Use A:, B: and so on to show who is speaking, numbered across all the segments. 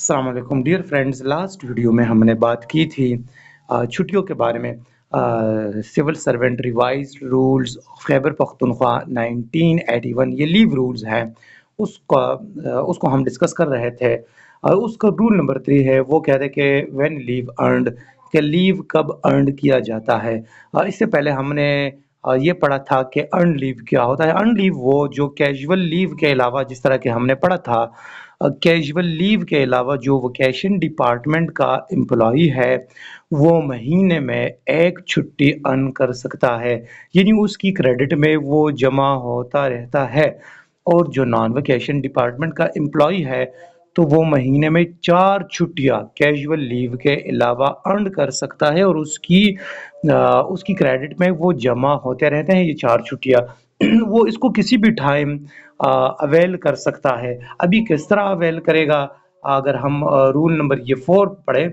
A: अस्सलाम वालेकुम dear friends. Last video में हमने बात की थी छुट्टियों के बारे में। Civil servant revised rules Khyber Pakhtunkhwa 1981 ये लीव रूल्स हैं, उसको हम डिस्कस कर रहे थे। उसका रूल नंबर 3 है, वो कहते हैं कि व्हेन लीव अर्न्ड, कि लीव कब अर्न किया जाता है। इससे पहले हमने ये पढ़ा था कि अर्न लीव क्या होता है। अर्न लीव वो जो कैजुअल लीव के अलावा, जिस तरह के हमने पढ़ा था, कैजुअल लीव के अलावा जो वोकेशन डिपार्टमेंट का एम्प्लॉई है वो महीने में एक छुट्टी अर्न कर सकता है, यानी उसकी क्रेडिट में वो जमा होता रहता है। और जो नॉन वोकेशन डिपार्टमेंट का एम्प्लॉई है तो वो महीने में 4 छुट्टियाँ कैजुअल लीव के अलावा अर्न कर सकता है, और उसकी क्रेडिट में वो जमा होते रहते हैं ये 4 छुट्टियाँ। वो इसको किसी भी टाइम अवेल कर सकता है। अभी किस तरह अवेल करेगा, अगर हम रूल नंबर ये 4 पढ़े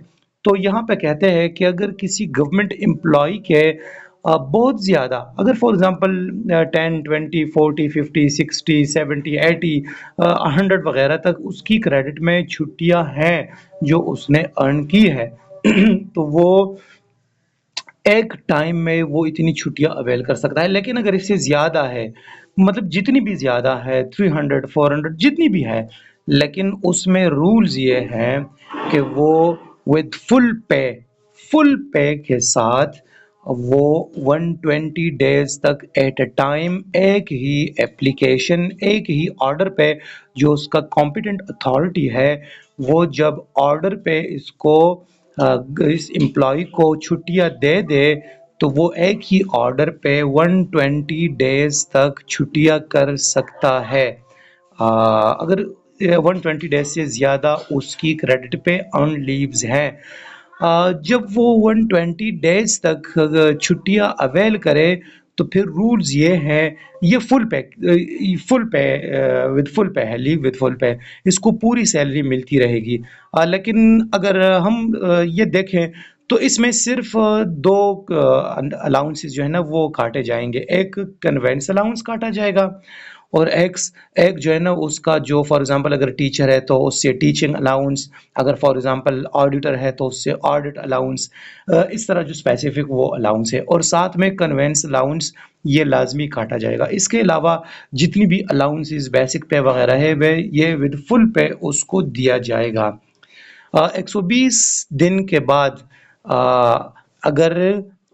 A: तो यहाँ पे कहते हैं कि अगर किसी गवर्नमेंट एम्प्लॉय के बहुत ज़्यादा, अगर फॉर एग्जांपल 10, 20, 40, 50, 60, 70, 80, 100 वगैरह तक उसकी क्रेडिट में छुट्टियां हैं जो उसने अर्न की है तो वो एक टाइम में वो इतनी छुट्टियां अवेल कर सकता है। लेकिन अगर इससे ज़्यादा है, मतलब जितनी भी ज़्यादा है, 300, 400 जितनी भी है, लेकिन उसमें रूल्स ये हैं कि वो विद फुल पे के साथ वो 120 डेज तक एट अ टाइम एक ही एप्लीकेशन, एक ही ऑर्डर पे, जो उसका कॉम्पिटेंट अथॉरिटी है वो जब ऑर्डर पे इस एम्प्लॉय को छुट्टियां दे दे तो वो एक ही ऑर्डर पे 120 डेज तक छुट्टियां कर सकता है। अगर 120 डेज से ज़्यादा उसकी क्रेडिट पे अर्न लीव्स हैं, जब वो 120 डेज तक छुट्टियां अवेल करे तो फिर रूल्स ये हैं, ये फुल पे है, लीव विद फुल पे, इसको पूरी सैलरी मिलती रहेगी। लेकिन अगर हम ये देखें तो इसमें सिर्फ दो अलाउंसेस जो है ना वो काटे जाएंगे। एक कन्वेंस अलाउंस काटा जाएगा, और एक जो है ना उसका, जो फॉर एग्जांपल अगर टीचर है तो उससे टीचिंग अलाउंस, अगर फॉर एग्जांपल ऑडिटर है तो उससे ऑडिट अलाउंस। इस तरह जो स्पेसिफिक वो अलाउंस है, और साथ में कन्वेंस अलाउंस ये लाजमी काटा जाएगा। इसके अलावा जितनी भी अलाउंसेस बेसिक पे वगैरह है वे ये विद फुल पे उसको दिया जाएगा। 120 दिन के बाद अगर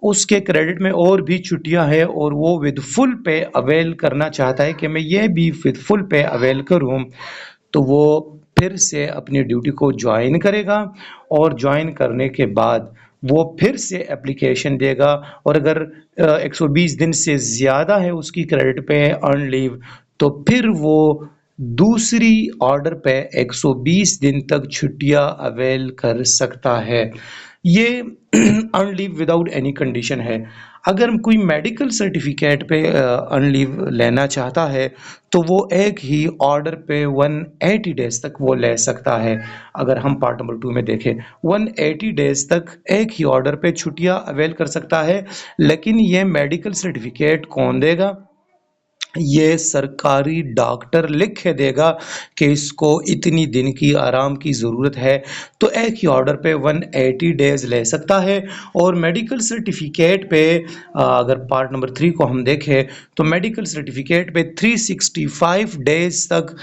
A: उसके क्रेडिट में और भी छुट्टियां हैं और वो विद फुल पे अवेल करना चाहता है कि मैं ये भी विद फुल पे अवेल करूं, तो वो फिर से अपनी ड्यूटी को ज्वाइन करेगा, और ज्वाइन करने के बाद वो फिर से एप्लीकेशन देगा। और अगर 120 दिन से ज़्यादा है उसकी क्रेडिट पे अर्न लीव, तो फिर वो दूसरी ऑर्डर पे 120 दिन तक छुट्टियां अवेल कर सकता है। ये earn leave without any condition है। अगर कोई मेडिकल सर्टिफिकेट पे अर्न लीव लेना चाहता है तो वो एक ही ऑर्डर पे 180 डेज तक वो ले सकता है। अगर हम पार्ट नंबर 2 में देखें, 180 डेज तक एक ही ऑर्डर पे छुट्टियां अवेल कर सकता है। लेकिन ये मेडिकल सर्टिफिकेट कौन देगा? ये सरकारी डॉक्टर लिख के देगा कि इसको इतनी दिन की आराम की ज़रूरत है, तो एक ही ऑर्डर पे 180 डेज ले सकता है। और मेडिकल सर्टिफिकेट पे अगर पार्ट नंबर 3 को हम देखें तो मेडिकल सर्टिफिकेट पे 365 डेज तक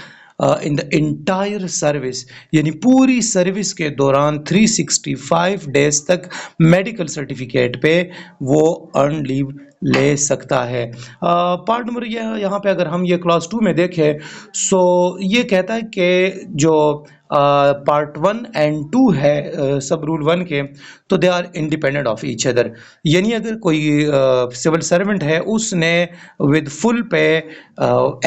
A: इन द इंटायर सर्विस, यानी पूरी सर्विस के दौरान 365 डेज तक मेडिकल सर्टिफिकेट पे वो अर्न लीव ले सकता है। पार्ट नंबर यहाँ पे अगर हम ये क्लास 2 में देखें, सो ये कहता है कि जो पार्ट 1 एंड 2 है सब रूल 1 के, तो they are independent of each other. यानी अगर कोई सिविल सर्वेंट है, उसने विद फुल पे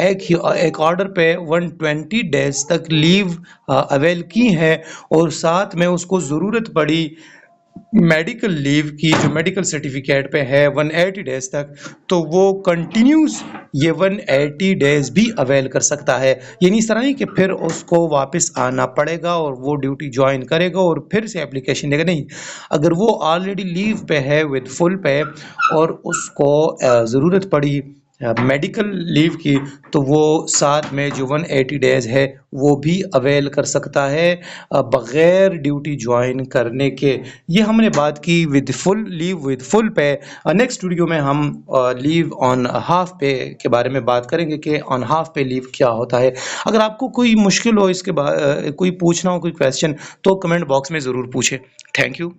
A: एक ऑर्डर पे 120 डेज तक लीव अवेल की है, और साथ में उसको ज़रूरत पड़ी मेडिकल लीव की, जो मेडिकल सर्टिफिकेट पे है 180 डेज तक, तो वो कंटिन्यूस ये 180 डेज भी अवेल कर सकता है। यानी इस तरह नहीं कि फिर उसको वापस आना पड़ेगा और वो ड्यूटी ज्वाइन करेगा और फिर से एप्लीकेशन देगा, नहीं। अगर वो ऑलरेडी लीव पे है विद फुल पे और उसको ज़रूरत पड़ी میڈیکل لیو کی، تو وہ ساتھ میں جو 180 ڈیز ہے وہ بھی اویل کر سکتا ہے بغیر ڈیوٹی جوائن کرنے کے۔ یہ ہم نے بات کی with full leave with full pay. Next video میں ہم لیو آن ہاف پے کے بارے میں بات کریں گے کہ آن ہاف پے لیو کیا ہوتا ہے۔ اگر آپ کو کوئی مشکل ہو اس کے کوئی پوچھنا ہو کوئی کویسچن، تو کمنٹ باکس میں ضرور پوچھیں۔ Thank you.